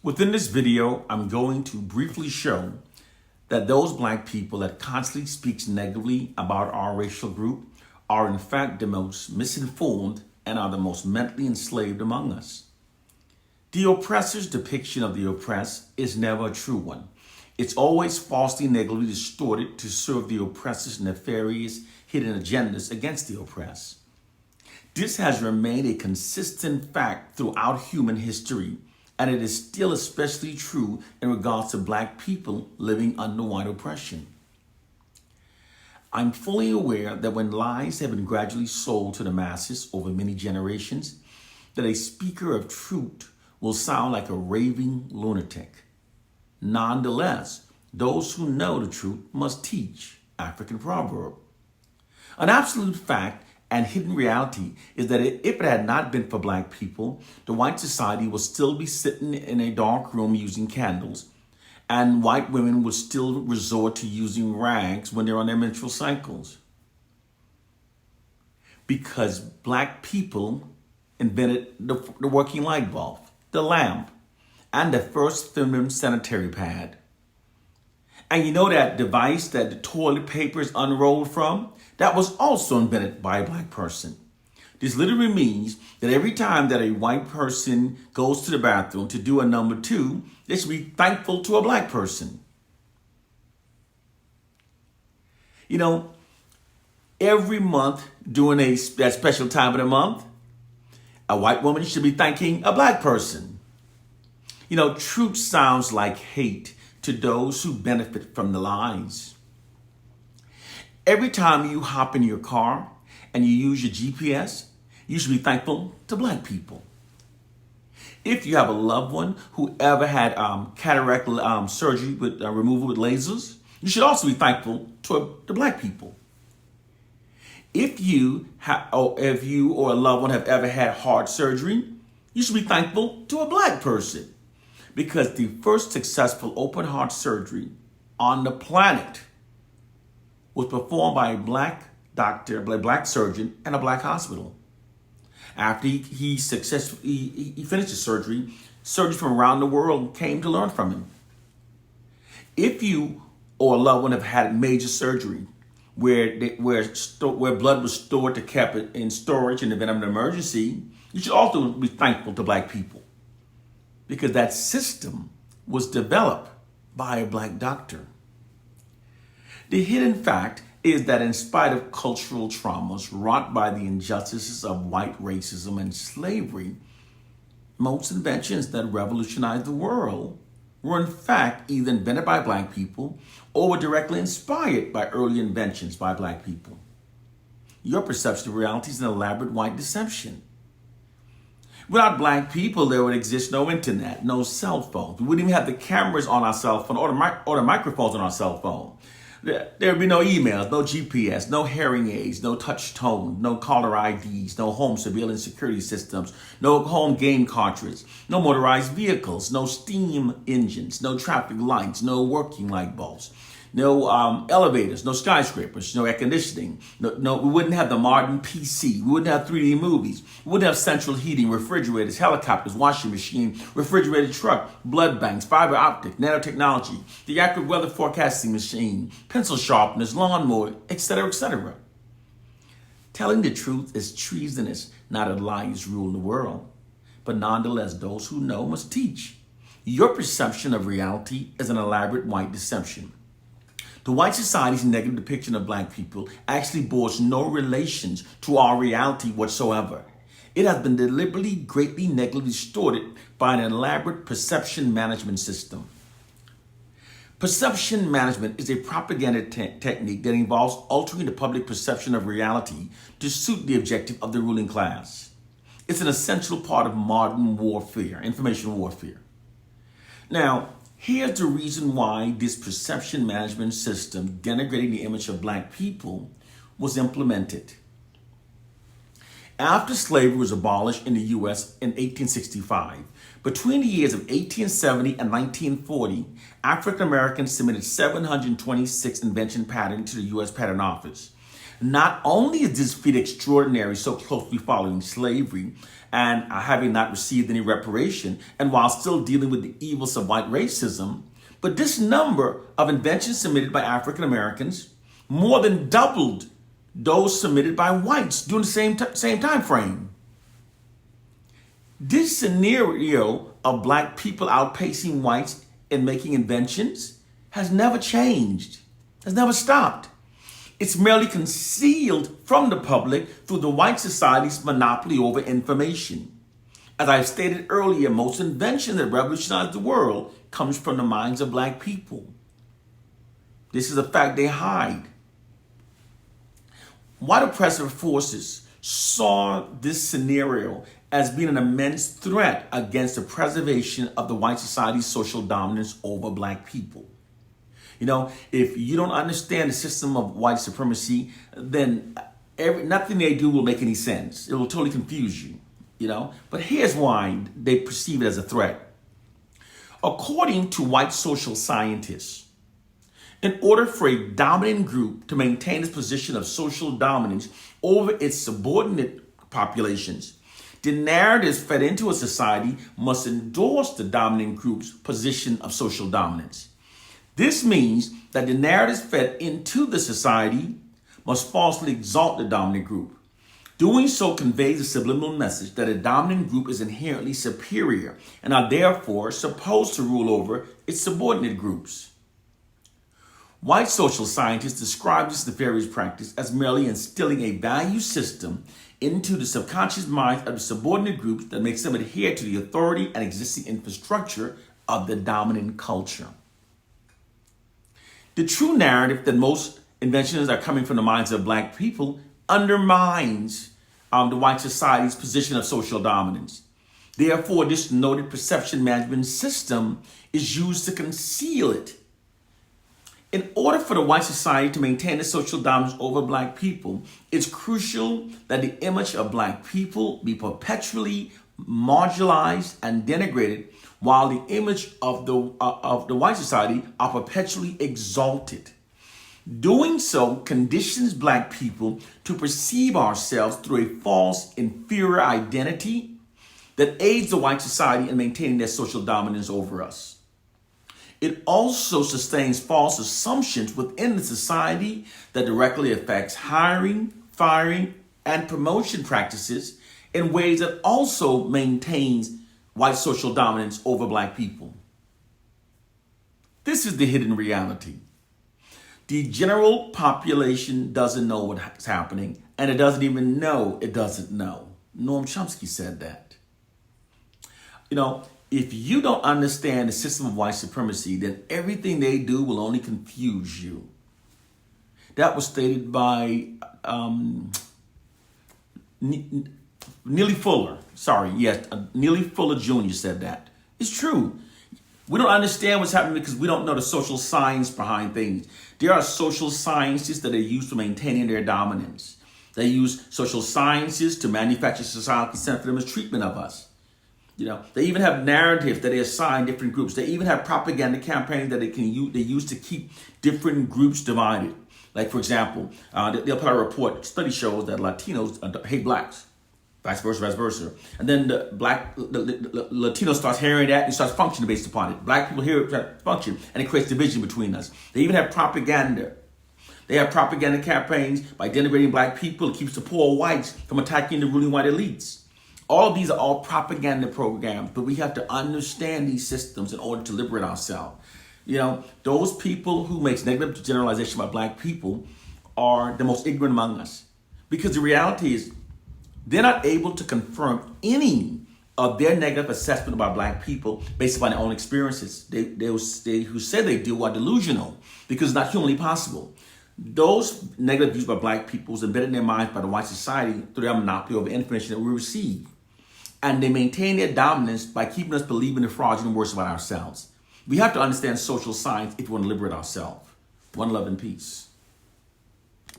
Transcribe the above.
Within this video, I'm going to briefly show that those Black people that constantly speaks negatively about our racial group are in fact the most misinformed and are the most mentally enslaved among us. The oppressor's depiction of the oppressed is never a true one. It's always falsely negatively distorted to serve the oppressor's nefarious hidden agendas against the oppressed. This has remained a consistent fact throughout human history, and it is still especially true in regards to Black people living under white oppression. I'm fully aware that when lies have been gradually sold to the masses over many generations, that a speaker of truth will sound like a raving lunatic. Nonetheless, those who know the truth must teach, African proverb. An absolute fact and hidden reality is that if it had not been for Black people, the white society would still be sitting in a dark room using candles, and white women would still resort to using rags when they're on their menstrual cycles. Because Black people invented the working light bulb, the lamp, and the first feminine sanitary pad. And you know that device that the toilet paper is unrolled from? That was also invented by a Black person. This literally means that every time that a white person goes to the bathroom to do a number two, they should be thankful to a Black person. You know, every month during that special time of the month, a white woman should be thanking a Black person. You know, truth sounds like hate to those who benefit from the lies. Every time you hop in your car and you use your GPS, you should be thankful to Black people. If you have a loved one who ever had cataract surgery with removal with lasers, you should also be thankful to Black people. If you or a loved one have ever had heart surgery, you should be thankful to a Black person, because the first successful open heart surgery on the planet was performed by a Black doctor, a Black surgeon, and a Black hospital. After he successfully finished the surgery, surgeons from around the world came to learn from him. If you or a loved one have had major surgery where blood was stored to kept it in storage in the event of an emergency, you should also be thankful to Black people, because that system was developed by a Black doctor. The hidden fact is that in spite of cultural traumas wrought by the injustices of white racism and slavery, most inventions that revolutionized the world were in fact either invented by Black people or were directly inspired by early inventions by Black people. Your perception of reality is an elaborate white deception. Without Black people, there would exist no internet, no cell phones. We wouldn't even have the cameras on our cell phone or the microphones on our cell phone. There would be no emails, no GPS, no hearing aids, no touch tone, no caller IDs, no home surveillance security systems, no home game cartridges, no motorized vehicles, no steam engines, no traffic lights, no working light bulbs, no elevators, no skyscrapers, no air conditioning. No, we wouldn't have the modern PC. We wouldn't have 3D movies. We wouldn't have central heating, refrigerators, helicopters, washing machine, refrigerated truck, blood banks, fiber optic, nanotechnology, the accurate weather forecasting machine, pencil sharpeners, lawnmower, etc., etc. Telling the truth is treasonous, not that lies rule the world. But nonetheless, those who know must teach. Your perception of reality is an elaborate white deception. The white society's negative depiction of Black people actually bears no relations to our reality whatsoever. It has been deliberately, greatly negatively distorted by an elaborate perception management system. Perception management is a propaganda technique that involves altering the public perception of reality to suit the objective of the ruling class. It's an essential part of modern warfare, information warfare. Now, here's the reason why this perception management system denigrating the image of Black people was implemented. After slavery was abolished in the U.S. in 1865, between the years of 1870 and 1940, African Americans submitted 726 invention patents to the U.S. Patent Office. Not only is this feat extraordinary, so closely following slavery and having not received any reparation, and while still dealing with the evils of white racism, but this number of inventions submitted by African Americans more than doubled those submitted by whites during the same time frame. This scenario of black people outpacing whites in making inventions has never changed, has never stopped. It's merely concealed from the public through the white society's monopoly over information. As I've stated earlier, most invention that revolutionized the world comes from the minds of black people. This is a fact they hide. White oppressive forces saw this scenario as being an immense threat against the preservation of the white society's social dominance over black people. You know, if you don't understand the system of white supremacy, then nothing they do will make any sense. It will totally confuse you, you know. But here's why they perceive it as a threat. According to white social scientists, in order for a dominant group to maintain its position of social dominance over its subordinate populations, the narratives fed into a society must endorse the dominant group's position of social dominance. This means that the narratives fed into the society must falsely exalt the dominant group. Doing so conveys a subliminal message that a dominant group is inherently superior and are therefore supposed to rule over its subordinate groups. White social scientists describe this nefarious practice as merely instilling a value system into the subconscious minds of the subordinate groups that makes them adhere to the authority and existing infrastructure of the dominant culture. The true narrative that most inventions are coming from the minds of black people undermines the white society's position of social dominance. Therefore, this noted perception management system is used to conceal it. In order for the white society to maintain its social dominance over black people, it's crucial that the image of black people be perpetually marginalized and denigrated, while the image of the white society are perpetually exalted. Doing so conditions black people to perceive ourselves through a false inferior identity that aids the white society in maintaining their social dominance over us. It also sustains false assumptions within the society that directly affects hiring, firing, and promotion practices in ways that also maintains white social dominance over black people. This is the hidden reality. The general population doesn't know what's happening, and it doesn't even know it doesn't know. Noam Chomsky said that. You know, if you don't understand the system of white supremacy, then everything they do will only confuse you. That was stated by Neely Fuller. Neely Fuller Jr. said that. It's true. We don't understand what's happening because we don't know the social science behind things. There are social sciences that are used for maintaining their dominance. They use social sciences to manufacture societal consent for them as treatment of us. You know, they even have narratives that they assign different groups. They even have propaganda campaigns that they use to keep different groups divided. Like, for example, they'll put out a report. Study shows that Latinos hate blacks, vice versa. And then the Latino starts hearing that and starts functioning based upon it. Black people hear it function, and it creates division between us. They even have propaganda. They have propaganda campaigns by denigrating black people. It keeps the poor whites from attacking the ruling white elites. All of these are all propaganda programs, but we have to understand these systems in order to liberate ourselves. You know, those people who make negative generalization about black people are the most ignorant among us, because the reality is they're not able to confirm any of their negative assessment about black people based upon their own experiences. They who say they do are delusional, because it's not humanly possible. Those negative views about black people is embedded in their minds by the white society through their monopoly over information that we receive. And they maintain their dominance by keeping us believing the fraudulent words about ourselves. We have to understand social science if we want to liberate ourselves. One love and peace.